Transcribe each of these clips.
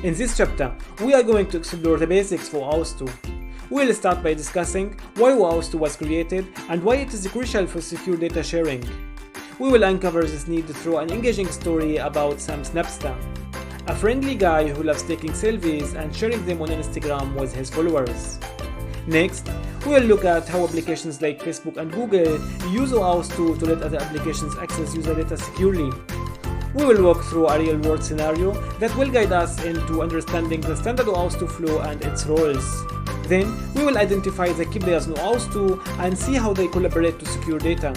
In this chapter, we are going to explore the basics for OAuth 2. We will start by discussing why OAuth 2 was created and why it is crucial for secure data sharing. We will uncover this need through an engaging story about Sam Snapster, a friendly guy who loves taking selfies and sharing them on Instagram with his followers. Next, we will look at how applications like Facebook and Google use OAuth 2 to let other applications access user data securely. We will walk through a real-world scenario that will guide us into understanding the standard OAuth 2 flow and its roles. Then, we will identify the key players in OAuth 2 and see how they collaborate to secure data.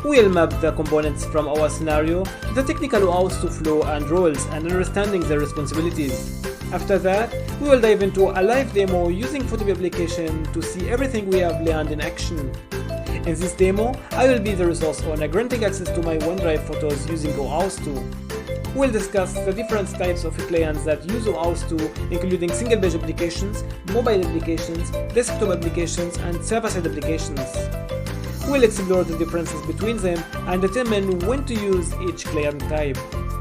We will map the components from our scenario to the technical OAuth 2 flow and roles and understanding their responsibilities. After that, we will dive into a live demo using Photobee application to see everything we have learned in action. In this demo, I will be the resource owner granting access to my OneDrive photos using OAuth 2. We'll discuss the different types of clients that use OAuth 2, including single-page applications, mobile applications, desktop applications, and server-side applications. We'll explore the differences between them and determine when to use each client type.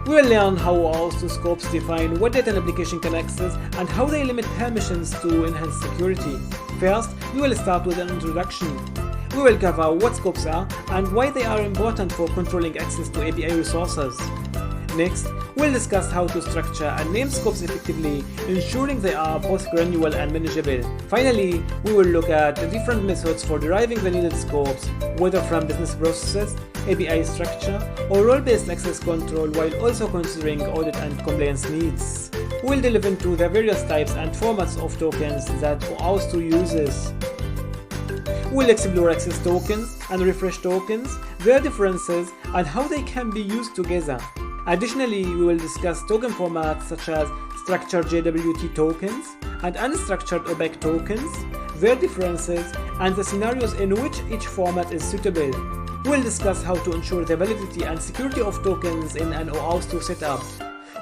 We will learn how OAuth 2 scopes define what data an application can access and how they limit permissions to enhance security. First, we will start with an introduction. We will cover what scopes are and why they are important for controlling access to API resources. Next, we'll discuss how to structure and name scopes effectively, ensuring they are both granular and manageable. Finally, we will look at the different methods for deriving the needed scopes, whether from business processes, API structure, or role-based access control, while also considering audit and compliance needs. We'll delve into the various types and formats of tokens that OAuth 2 uses. We'll explore access tokens and refresh tokens, their differences, and how they can be used together. Additionally, we will discuss token formats such as structured JWT tokens and unstructured OBAC tokens, their differences, and the scenarios in which each format is suitable. We'll discuss how to ensure the validity and security of tokens in an OAuth 2 setup.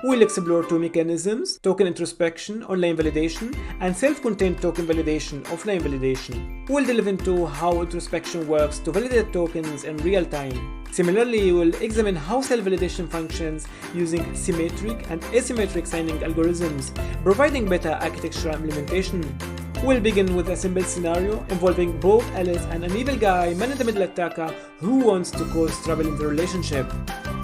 We'll explore two mechanisms: token introspection, online validation, and self-contained token validation, offline validation. We'll delve into how introspection works to validate tokens in real time. Similarly, we'll examine how self-validation functions using symmetric and asymmetric signing algorithms, providing better architectural implementation. We'll begin with a simple scenario involving both Alice and an evil guy, man-in-the-middle attacker who wants to cause trouble in the relationship.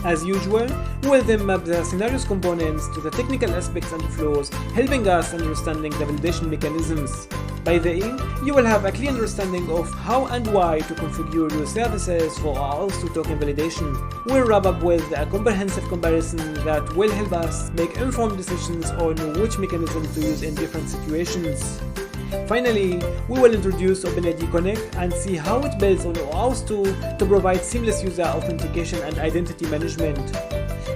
As usual, we'll then map the scenario's components to the technical aspects and flows, helping us understanding the validation mechanisms. By the end, you will have a clear understanding of how and why to configure your services for OAuth 2 token validation. We'll wrap up with a comprehensive comparison that will help us make informed decisions on which mechanism to use in different situations. Finally, we will introduce OpenID Connect and see how it builds on OAuth 2 to provide seamless user authentication and identity management.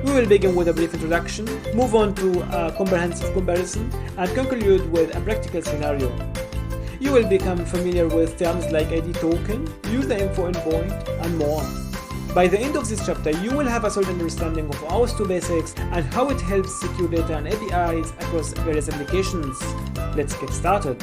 We will begin with a brief introduction, move on to a comprehensive comparison, and conclude with a practical scenario. You will become familiar with terms like ID token, user info endpoint, and more. By the end of this chapter, you will have a solid understanding of OAuth 2 basics and how it helps secure data and APIs across various applications. Let's get started.